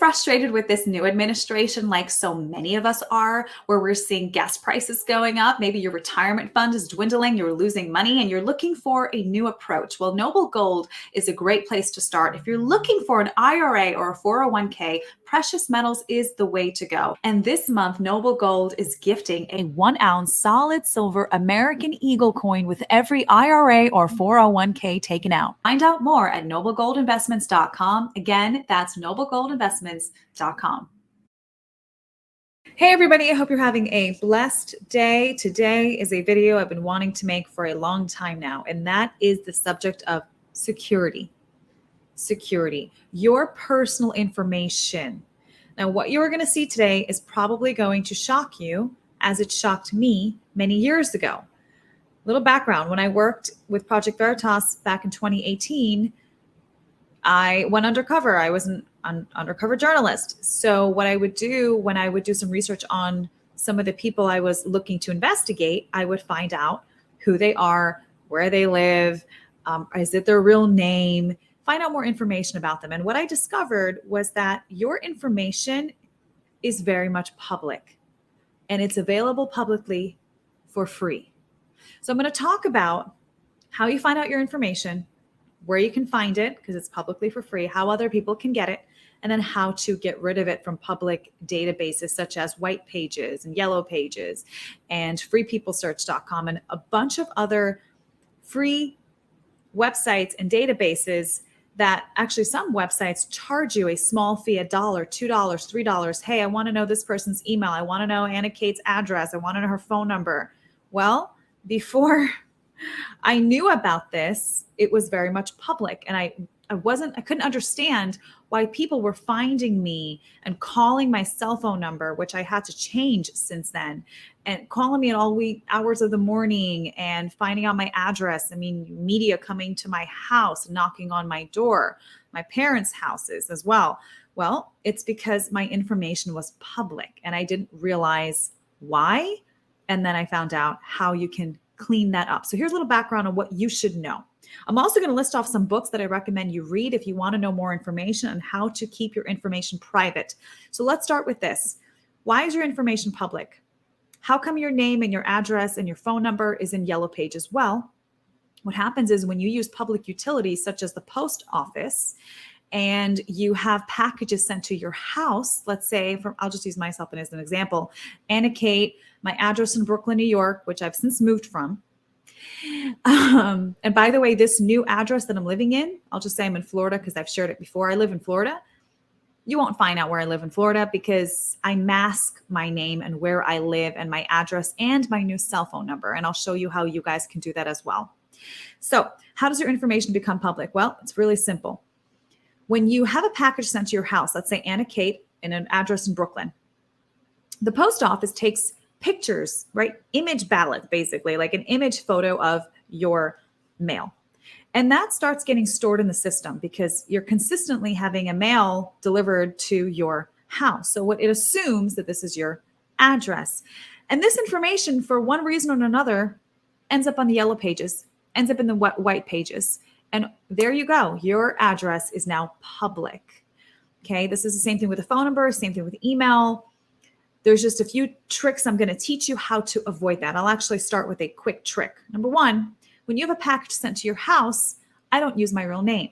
frustrated with this new administration, like so many of us are, where we're seeing gas prices going up? Maybe your retirement fund is dwindling, you're losing money, and you're looking for a new approach. Well, Noble Gold is a great place to start. If you're looking for an IRA or a 401k, precious metals is the way to go. And this month, Noble Gold is gifting a 1-ounce solid silver American Eagle coin with every IRA or 401k taken out. Find out more at noblegoldinvestments.com. Again, that's noblegoldinvestments.com. Hey everybody, I hope you're having a blessed day. Today is a video I've been wanting to make for a long time now, and that is the subject of security. Security, your personal information. Now, what you are going to see today is probably going to shock you as it shocked me many years ago. Little background, when I worked with Project Veritas back in 2018, I went undercover. I was an undercover journalist. So what I would do when I would do some research on some of the people I was looking to investigate, I would find out who they are, where they live, is it their real name, find out more information about them. And what I discovered was that your information is very much public and it's available publicly for free. So I'm going to talk about how you find out your information, where you can find it because it's publicly for free, how other people can get it, and then how to get rid of it from public databases such as white pages and yellow pages and freepeoplesearch.com and a bunch of other free websites and databases that actually some websites charge you a small fee, $1, $2, $3. Hey, I want to know this person's email. I want to know Anna Kate's address. I want to know her phone number. Well, before I knew about this, it was very much public. And I couldn't understand why people were finding me and calling my cell phone number, which I had to change since then, and calling me at all wee hours of the morning and finding out my address. I mean, media coming to my house, knocking on my door, my parents' houses as well. Well, it's because my information was public and I didn't realize why. And then I found out how you can clean that up. So here's a little background on what you should know. I'm also going to list off some books that I recommend you read if you want to know more information on how to keep your information private. So let's start with this. Why is your information public? How come your name and your address and your phone number is in yellow pages? Well, what happens is when you use public utilities such as the post office and you have packages sent to your house, let's say, I'll just use myself as an example, Anna Kate, my address in Brooklyn, New York, which I've since moved from. And by the way, this new address that I'm living in, I'll just say I'm in Florida because I've shared it before. I live in Florida. You won't find out where I live in Florida because I mask my name and where I live and my address and my new cell phone number. And I'll show you how you guys can do that as well. So how does your information become public? Well, it's really simple. When you have a package sent to your house, let's say Anna Kate in an address in Brooklyn, the post office takes pictures, right? Image ballot, basically, like an image photo of your mail. And that starts getting stored in the system because you're consistently having a mail delivered to your house. So what it assumes that this is your address. And this information, for one reason or another, ends up on the yellow pages, ends up in the white pages. And there you go. Your address is now public. Okay. This is the same thing with a phone number, same thing with email. There's just a few tricks I'm going to teach you how to avoid that. I'll actually start with a quick trick. Number one, when you have a package sent to your house, I don't use my real name.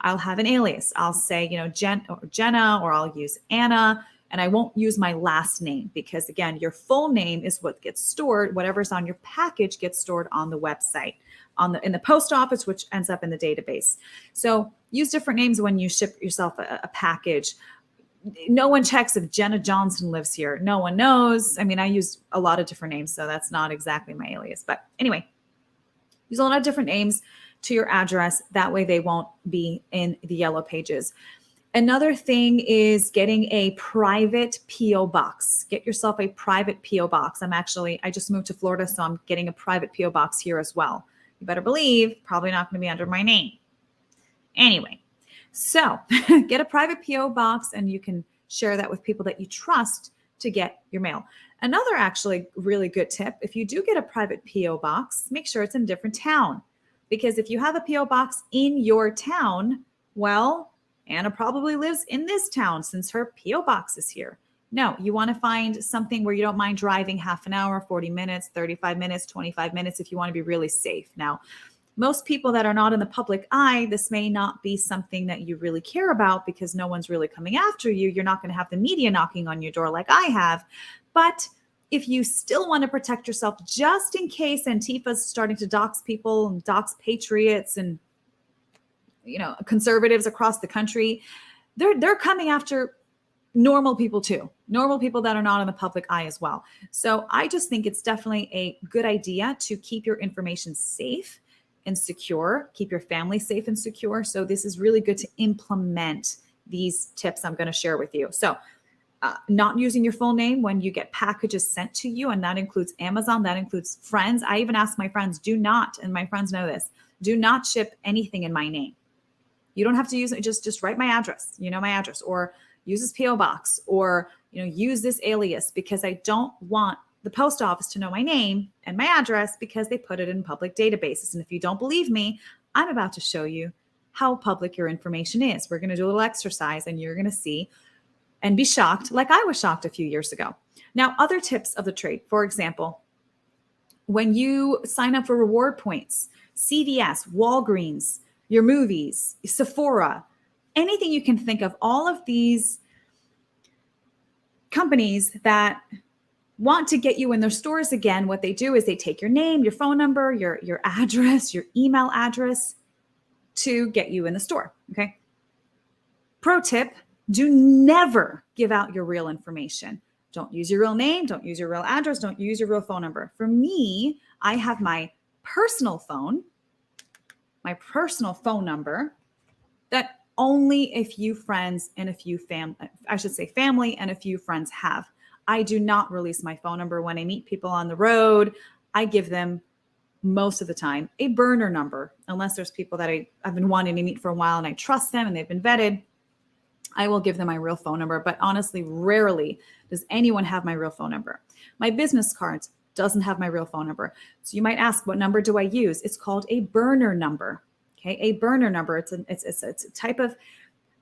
I'll have an alias. I'll say, Jen or Jenna, or I'll use Anna, and I won't use my last name because, again, your full name is what gets stored. Whatever's on your package gets stored on the website, in the post office, which ends up in the database. So use different names when you ship yourself a package. No one checks if Jenna Johnson lives here. No one knows. I mean, I use a lot of different names, so that's not exactly my alias. But anyway, use a lot of different names to your address. That way they won't be in the yellow pages. Another thing is getting a private PO box. Get yourself a private PO box. I just moved to Florida, so I'm getting a private PO box here as well. You better believe, probably not going to be under my name. Anyway. So get a private PO box and you can share that with people that you trust to get your mail. Another actually really good tip, if you do get a private PO box, make sure it's in a different town. Because if you have a PO box in your town, well, Anna probably lives in this town since her PO box is here. No, you want to find something where you don't mind driving half an hour, 40 minutes, 35 minutes, 25 minutes if you want to be really safe. Now, most people that are not in the public eye, this may not be something that you really care about because no one's really coming after you. You're not going to have the media knocking on your door like I have. But if you still want to protect yourself just in case Antifa's starting to dox people and dox patriots and conservatives across the country, they're coming after normal people too, normal people that are not in the public eye as well. So I just think it's definitely a good idea to keep your information safe and secure, keep your family safe and secure. So this is really good to implement these tips I'm going to share with you. So not using your full name when you get packages sent to you, and that includes Amazon, that includes friends. I even ask my friends, do not, and my friends know this, do not ship anything in my name. You don't have to use it. Just write my address, my address, or use this PO box, or use this alias, because I don't want the post office to know my name and my address because they put it in public databases. And if you don't believe me, I'm about to show you how public your information is. We're going to do a little exercise and you're going to see and be shocked like I was shocked a few years ago. Now, other tips of the trade, for example, when you sign up for reward points, CVS, Walgreens, your movies, Sephora, anything you can think of, all of these companies that want to get you in their stores again, what they do is they take your name, your phone number, your address, your email address to get you in the store, okay? Pro tip, do never give out your real information. Don't use your real name, don't use your real address, don't use your real phone number. For me, I have my personal phone number that only a few friends and a few family and a few friends have. I do not release my phone number when I meet people on the road. I give them most of the time a burner number, unless there's people that I've been wanting to meet for a while and I trust them and they've been vetted. I will give them my real phone number, but honestly, rarely does anyone have my real phone number. My business cards doesn't have my real phone number. So you might ask, what number do I use? It's called a burner number. Okay, a burner number. It's a type of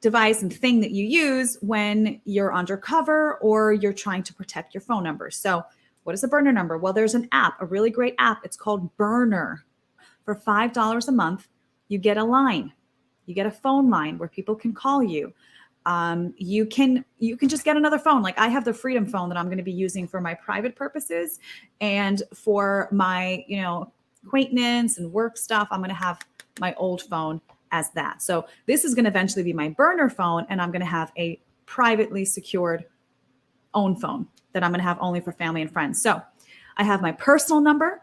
device and thing that you use when you're undercover or you're trying to protect your phone number. So what is a burner number? Well, there's an app, a really great app. It's called Burner. For $5 a month, you get a line. You get a phone line where people can call you. You can just get another phone. Like I have the Freedom phone that I'm going to be using for my private purposes, and for my, acquaintance and work stuff, I'm going to have my old phone as that. So this is going to eventually be my burner phone, and I'm going to have a privately secured own phone that I'm going to have only for family and friends. So I have my personal number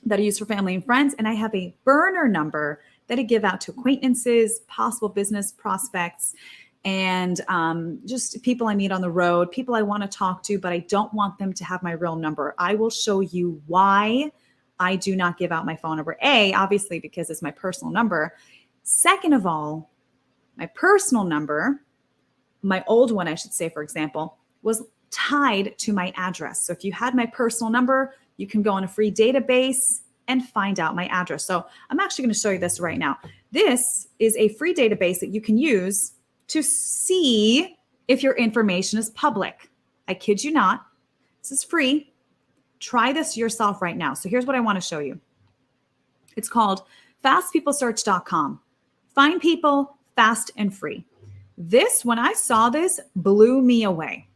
that I use for family and friends, and I have a burner number that I give out to acquaintances, possible business prospects, and just people I meet on the road, people I want to talk to, but I don't want them to have my real number. I will show you why I do not give out my phone number. A, obviously, because it's my personal number. Second of all, my personal number, my old one, I should say, for example, was tied to my address. So if you had my personal number, you can go on a free database and find out my address. So I'm actually going to show you this right now. This is a free database that you can use to see if your information is public. I kid you not. This is free. Try this yourself right now. So here's what I want to show you. It's called fastpeoplesearch.com. Find people fast and free. This, when I saw this, blew me away.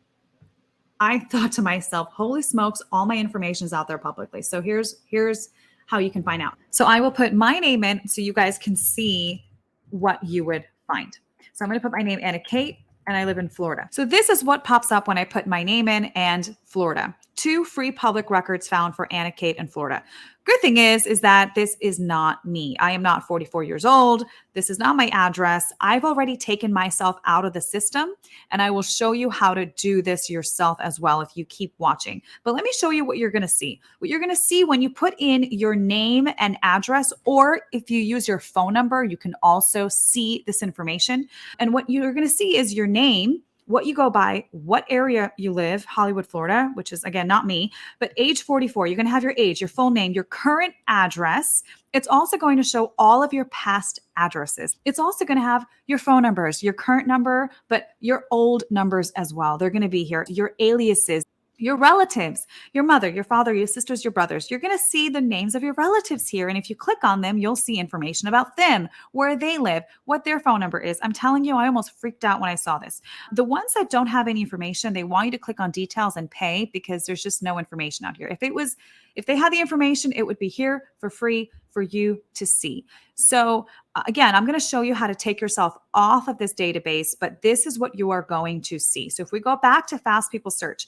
I thought to myself, holy smokes, all my information is out there publicly. So here's how you can find out. So I will put my name in so you guys can see what you would find. So I'm going to put my name, Anna Khait, and I live in Florida. So this is what pops up when I put my name in and Florida. 2 free public records found for Anna Khait in Florida. Good thing is that this is not me. I am not 44 years old. This is not my address. I've already taken myself out of the system, and I will show you how to do this yourself as well if you keep watching. But let me show you what you're going to see. What you're going to see when you put in your name and address, or if you use your phone number, you can also see this information. And what you're going to see is your name what you go by, what area you live, Hollywood, Florida, which is again, not me, but age 44, you're going to have your age, your full name, your current address. It's also going to show all of your past addresses. It's also going to have your phone numbers, your current number, but your old numbers as well. They're going to be here, your aliases, your relatives, your mother, your father, your sisters, your brothers. You're going to see the names of your relatives here. And if you click on them, you'll see information about them, where they live, what their phone number is. I'm telling you, I almost freaked out when I saw this. The ones that don't have any information, they want you to click on details and pay because there's just no information out here. If they had the information, it would be here for free for you to see. So again, I'm going to show you how to take yourself off of this database, but this is what you are going to see. So if we go back to Fast People Search,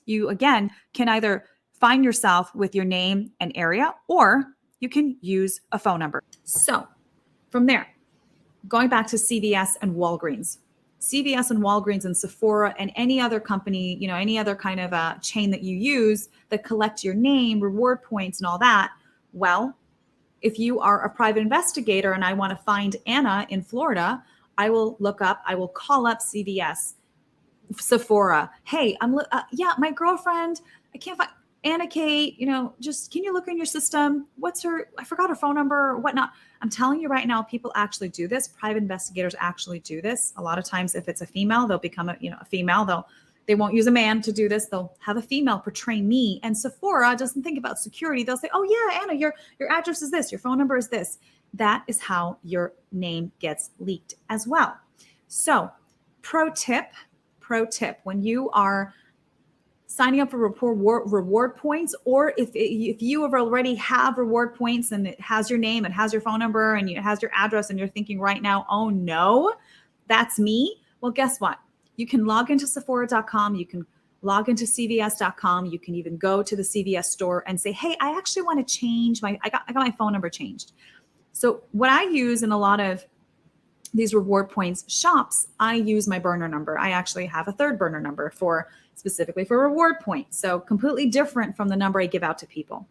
you, again, can either find yourself with your name and area, or you can use a phone number. So from there, going back to CVS and Walgreens. CVS and Walgreens and Sephora and any other company, any other kind of a chain that you use that collect your name, reward points, and all that. Well, if you are a private investigator and I want to find Anna in Florida, I will call up CVS, Sephora. Hey, my girlfriend, I can't find Anna Khait, just can you look in your system? I forgot her phone number or whatnot. I'm telling you right now, people actually do this. Private investigators actually do this. A lot of times, if it's a female, they'll become a female. They won't use a man to do this. They'll have a female portray me. And Sephora doesn't think about security. They'll say, oh yeah, Anna, your address is this, your phone number is this. That is how your name gets leaked as well. So pro tip, when you are signing up for reward points, or if you already have reward points and it has your name, it has your phone number, and it has your address, and you're thinking right now, oh no, that's me. Well, guess what? You can log into Sephora.com. You can log into CVS.com. You can even go to the CVS store and say, hey, I actually want to change I got my phone number changed. So what I use in a lot of these reward points shops, I use my burner number. I actually have a third burner number specifically for reward points. So completely different from the number I give out to people.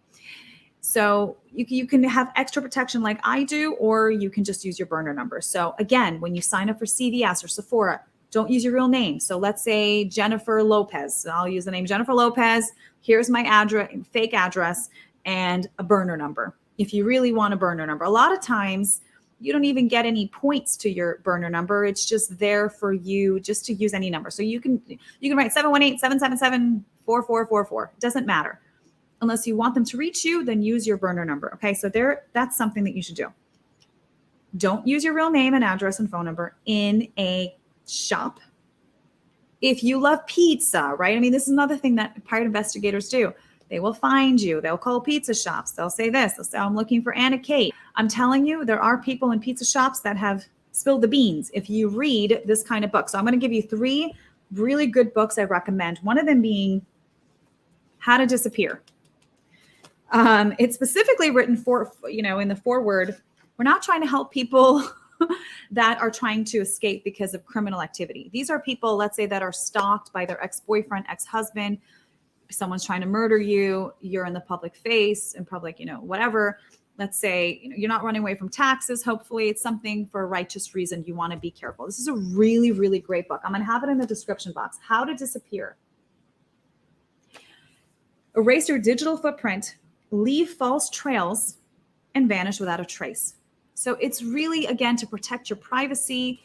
So you can have extra protection like I do, or you can just use your burner number. So again, when you sign up for CVS or Sephora, don't use your real name. So let's say Jennifer Lopez. I'll use the name Jennifer Lopez. Here's my address, fake address, and a burner number. If you really want a burner number, a lot of times you don't even get any points to your burner number. It's just there for you just to use any number. So you can write 718-777-4444. It doesn't matter. Unless you want them to reach you, then use your burner number. Okay, so that's something that you should do. Don't use your real name and address and phone number in a shop. If you love pizza, right? I mean, this is another thing that private investigators do. They will find you. They'll call pizza shops. They'll say this. They'll say, I'm looking for Anna Khait. I'm telling you, there are people in pizza shops that have spilled the beans if you read this kind of book. So I'm going to give you 3 really good books I recommend. One of them being How to Disappear. It's specifically written for, in the foreword, we're not trying to help people that are trying to escape because of criminal activity. These are people, let's say, that are stalked by their ex-boyfriend, ex-husband. Someone's trying to murder you. You're in the public face, in public, whatever. Let's say, you're not running away from taxes. Hopefully it's something for a righteous reason. You want to be careful. This is a really, really great book. I'm going to have it in the description box. How to Disappear. Erase your digital footprint, leave false trails, and vanish without a trace. So it's really, again, to protect your privacy.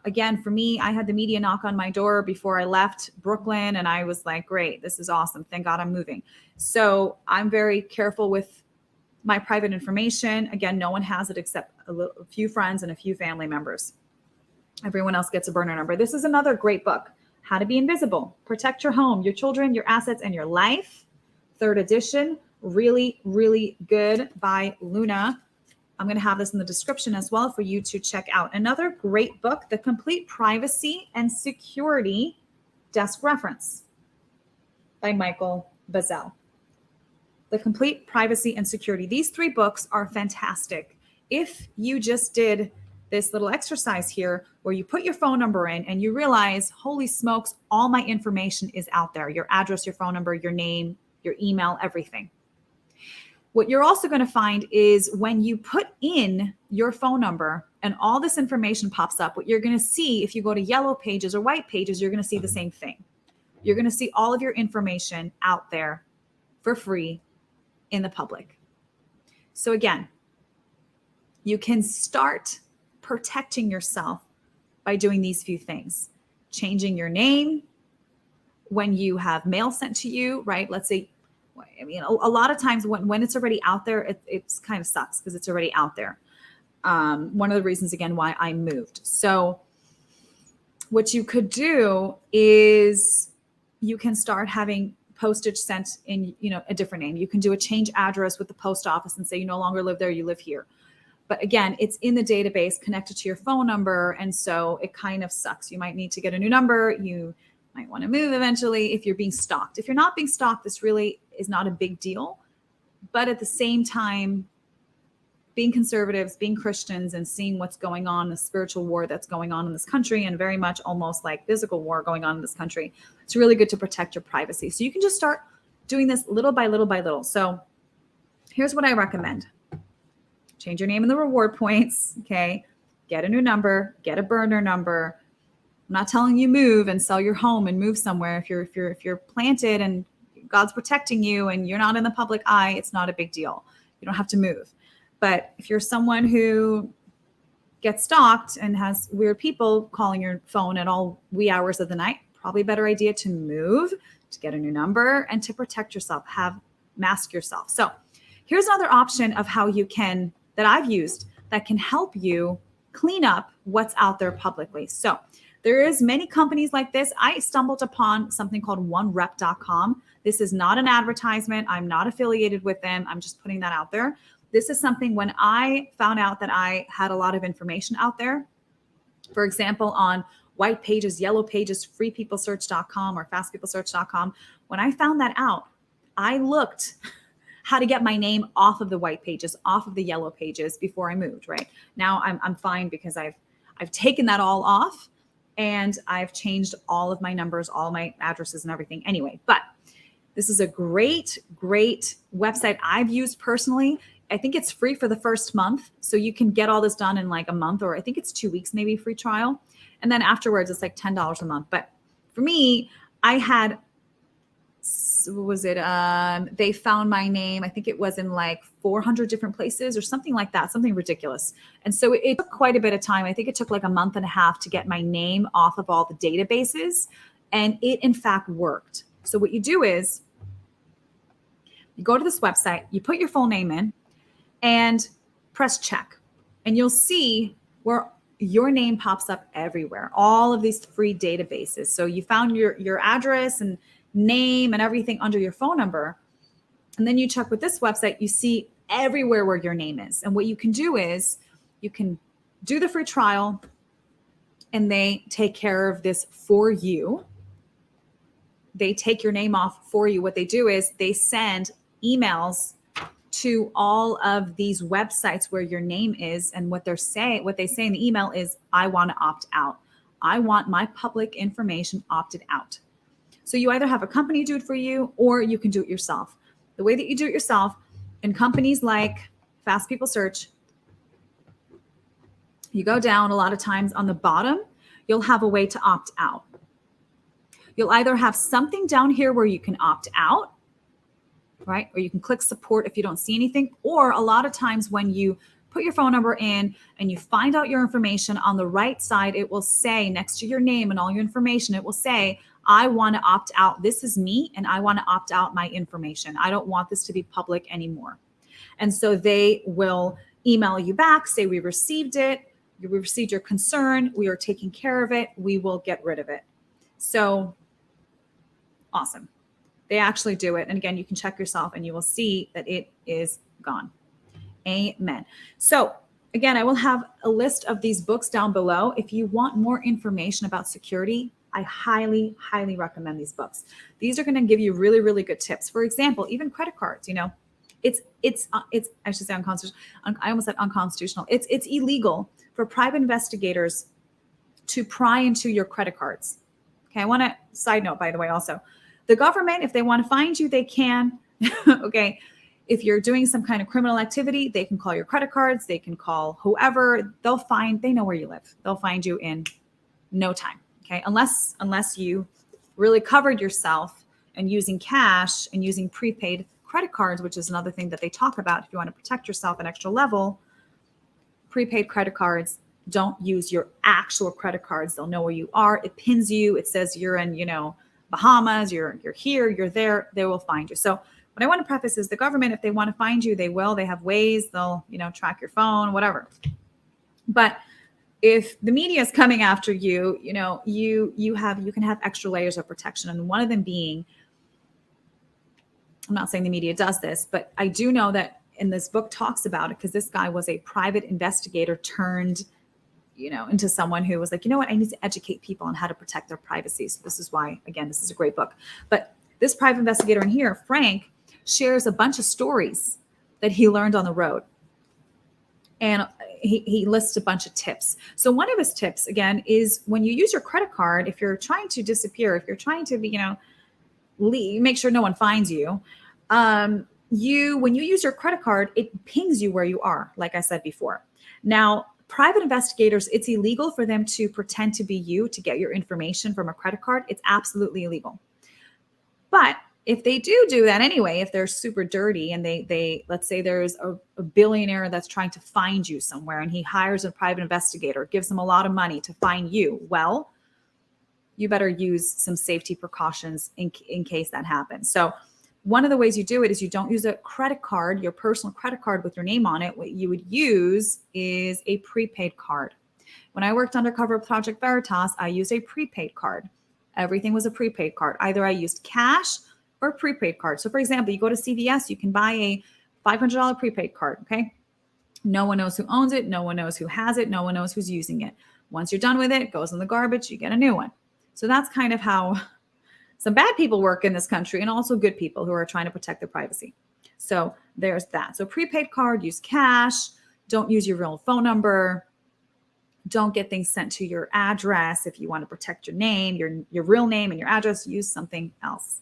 Again, for me, I had the media knock on my door before I left Brooklyn, and I was like, great, this is awesome. Thank God I'm moving. So I'm very careful with my private information. Again, no one has it except a few friends and a few family members. Everyone else gets a burner number. This is another great book, How to Be Invisible, Protect Your Home, Your Children, Your Assets, and Your Life. 3rd edition, really, really good, by Luna. I'm going to have this in the description as well for you to check out. Another great book, The Complete Privacy and Security Desk Reference by Michael Bazzell. The Complete Privacy and Security. These 3 books are fantastic. If you just did this little exercise here where you put your phone number in and you realize, holy smokes, all my information is out there. Your address, your phone number, your name, your email, everything. What you're also going to find is when you put in your phone number and all this information pops up. What you're going to see if you go to yellow pages or white pages, you're going to see the same thing. You're going to see all of your information out there for free in the public. So again, you can start protecting yourself by doing these few things. Changing your name when you have mail sent to you, right? Let's say, I mean, a lot of times when it's already out there, it's kind of sucks because it's already out there. One of the reasons, again, why I moved. So what you could do is you can start having postage sent in, a different name. You can do a change address with the post office and say you no longer live there, you live here. But again, it's in the database connected to your phone number. And so it kind of sucks. You might need to get a new number. You might want to move eventually if you're being stalked. If you're not being stalked, this really is not a big deal. But at the same time, being conservatives, being Christians, and seeing what's going on, the spiritual war that's going on in this country, and very much almost like physical war going on in this country, it's really good to protect your privacy. So you can just start doing this little by little by little. So here's what I recommend. Change your name in the reward points, okay? Get a new number, get a burner number. I'm not telling you move and sell your home and move somewhere. If you're planted and God's protecting you and you're not in the public eye, it's not a big deal. You don't have to move. But if you're someone who gets stalked and has weird people calling your phone at all wee hours of the night, probably a better idea to move, to get a new number, and to protect yourself, mask yourself. So here's another option of how you can, that I've used, that can help you clean up what's out there publicly. So there is many companies like this. I stumbled upon something called onerep.com. This is not an advertisement. I'm not affiliated with them. I'm just putting that out there. This is something when I found out that I had a lot of information out there, for example, on white pages, yellow pages, freepeoplesearch.com or fastpeoplesearch.com. When I found that out, I looked how to get my name off of the white pages, off of the yellow pages before I moved, right? Now I'm fine because I've taken that all off and I've changed all of my numbers, all my addresses and everything anyway. But this is a great, great website I've used personally. I think it's free for the first month. So you can get all this done in like a month, or I think it's 2 weeks, maybe free trial. And then afterwards, it's like $10 a month. But for me, I had, what was it? They found my name. I think it was in like 400 different places or something like that, something ridiculous. And so it took quite a bit of time. I think it took like a month and a half to get my name off of all the databases. And it in fact worked. So what you do is you go to this website, you put your full name in and press check. And you'll see where your name pops up everywhere, all of these free databases. So you found your address and name and everything under your phone number. And then you check with this website, you see everywhere where your name is. And what you can do is you can do the free trial and they take care of this for you. They take your name off for you. What they do is they send emails to all of these websites where your name is, and what they say in the email is, I want to opt out. I want my public information opted out. So you either have a company do it for you or you can do it yourself. The way that you do it yourself in companies like Fast People Search, you go down a lot of times on the bottom, you'll have a way to opt out. You'll either have something down here where you can opt out, right? Or you can click support if you don't see anything. Or a lot of times when you put your phone number in and you find out your information, on the right side, it will say next to your name and all your information, it will say, I want to opt out. This is me and I want to opt out my information. I don't want this to be public anymore. And so they will email you back, say, we received it. We received your concern. We are taking care of it. We will get rid of it. So awesome. They actually do it. And again, you can check yourself and you will see that it is gone. Amen. So again, I will have a list of these books down below. If you want more information about security, I highly, highly recommend these books. These are going to give you really, really good tips. For example, even credit cards, it's I should say unconstitutional. I almost said unconstitutional. It's illegal for private investigators to pry into your credit cards. Okay. I want to side note, by the way, also the government, if they want to find you, they can. Okay. If you're doing some kind of criminal activity, they can call your credit cards, they can call whoever, they know where you live. They'll find you in no time. Okay. Unless you really covered yourself and using cash and using prepaid credit cards, which is another thing that they talk about. If you want to protect yourself an extra level, prepaid credit cards, don't use your actual credit cards. They'll know where you are. It pins you. It says you're in, Bahamas, you're here, you're there. They will find you. So what I want to preface is the government, if they want to find you, they will. They have ways. They'll, track your phone, whatever. But if the media is coming after you, you can have extra layers of protection. And one of them being, I'm not saying the media does this, but I do know that in this book talks about it because this guy was a private investigator turned, into someone who was like, what, I need to educate people on how to protect their privacy. So this is why, again, this is a great book. But this private investigator in here, Frank, shares a bunch of stories that he learned on the road. And he lists a bunch of tips. So one of his tips, again, is when you use your credit card, if you're trying to disappear, if you're trying to be, make sure no one finds you, when you use your credit card, it pings you where you are, like I said before. Now, private investigators, it's illegal for them to pretend to be you to get your information from a credit card. It's absolutely illegal. But if they do that anyway, if they're super dirty and they let's say there's a billionaire that's trying to find you somewhere and he hires a private investigator, gives them a lot of money to find you, well, you better use some safety precautions in case that happens. So one of the ways you do it is you don't use a credit card, your personal credit card with your name on it. What you would use is a prepaid card. When I worked undercover with Project Veritas, I used a prepaid card. Everything was a prepaid card. Either I used cash or prepaid card. So for example, you go to CVS, you can buy a $500 prepaid card, okay? No one knows who owns it. No one knows who has it. No one knows who's using it. Once you're done with it, it goes in the garbage, you get a new one. So that's kind of how some bad people work in this country and also good people who are trying to protect their privacy. So there's that. So prepaid card, use cash, don't use your real phone number. Don't get things sent to your address. If you want to protect your name, your real name and your address, use something else.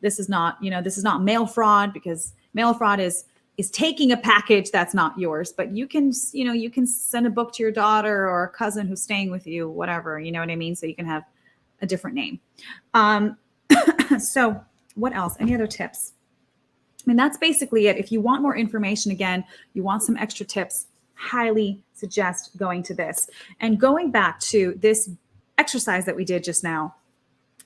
This is not mail fraud, because mail fraud is taking a package that's not yours, but you can send a book to your daughter or a cousin who's staying with you, whatever, you know what I mean? So you can have a different name. So what else? Any other tips? I mean, that's basically it. If you want more information, again, you want some extra tips, highly suggest going to this. And going back to this exercise that we did just now,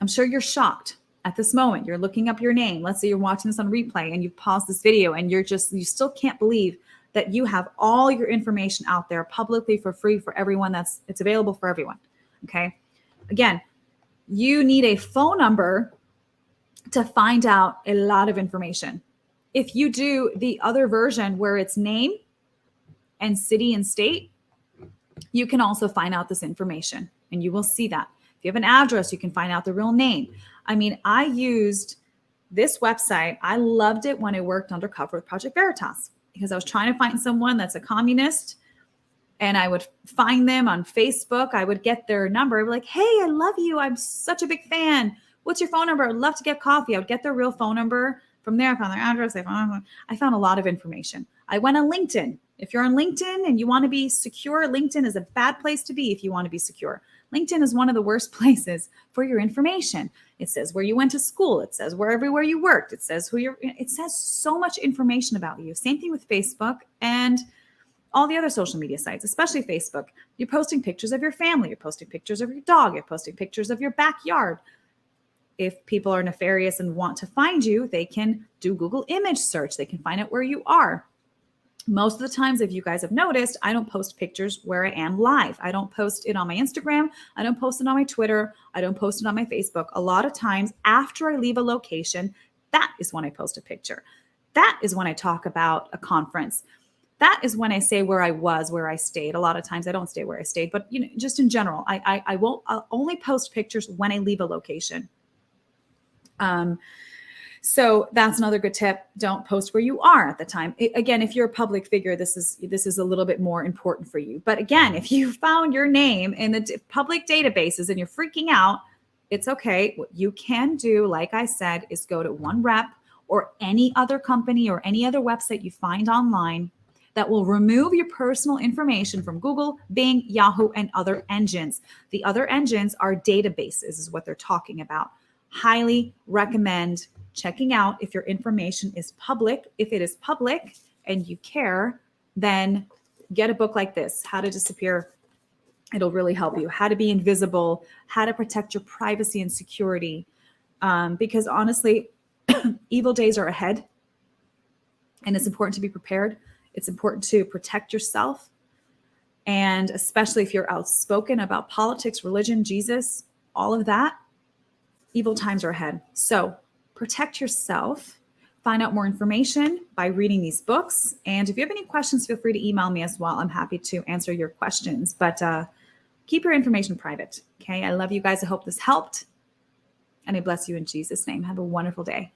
I'm sure you're shocked at this moment. You're looking up your name. Let's say you're watching this on replay and you've paused this video and you still can't believe that you have all your information out there publicly for free for everyone. It's available for everyone. Okay. Again, you need a phone number to find out a lot of information. If you do the other version where it's name and city and state, you can also find out this information and you will see that. If you have an address, you can find out the real name. I mean, I used this website. I loved it when I worked undercover with Project Veritas because I was trying to find someone that's a communist, and I would find them on Facebook. I would get their number. I'd be like, hey, I love you. I'm such a big fan. What's your phone number? I'd love to get coffee. I would get their real phone number. From there, I found their address. I found a lot of information. I went on LinkedIn. If you're on LinkedIn and you want to be secure, LinkedIn is a bad place to be if you want to be secure. LinkedIn is one of the worst places for your information. It says where you went to school. It says everywhere you worked. It says it says so much information about you. Same thing with Facebook and all the other social media sites, especially Facebook. You're posting pictures of your family. You're posting pictures of your dog. You're posting pictures of your backyard. If people are nefarious and want to find you, they can do Google image search. They can find out where you are. Most of the times, if you guys have noticed, I don't post pictures where I am live. I don't post it on my Instagram. I don't post it on my Twitter. I don't post it on my Facebook. A lot of times after I leave a location, that is when I post a picture. That is when I talk about a conference. That is when I say where I was, where I stayed. A lot of times I don't stay where I stayed, but just in general, I'll only post pictures when I leave a location. So that's another good tip. Don't post where you are at the time. Again, if you're a public figure, this is a little bit more important for you. But again, if you found your name in the public databases and you're freaking out, it's okay. What you can do, like I said, is go to one rep or any other company or any other website you find online that will remove your personal information from Google, Bing, Yahoo, and other engines. The other engines are databases, is what they're talking about. Highly recommend checking out if your information is public. If it is public and you care, then get a book like this, How to Disappear. It'll really help you. How to be invisible, how to protect your privacy and security. Because honestly, evil days are ahead, and it's important to be prepared. It's important to protect yourself. And especially if you're outspoken about politics, religion, Jesus, all of that, evil times are ahead. So protect yourself. Find out more information by reading these books. And if you have any questions, feel free to email me as well. I'm happy to answer your questions, but keep your information private. Okay. I love you guys. I hope this helped. And I bless you in Jesus' name. Have a wonderful day.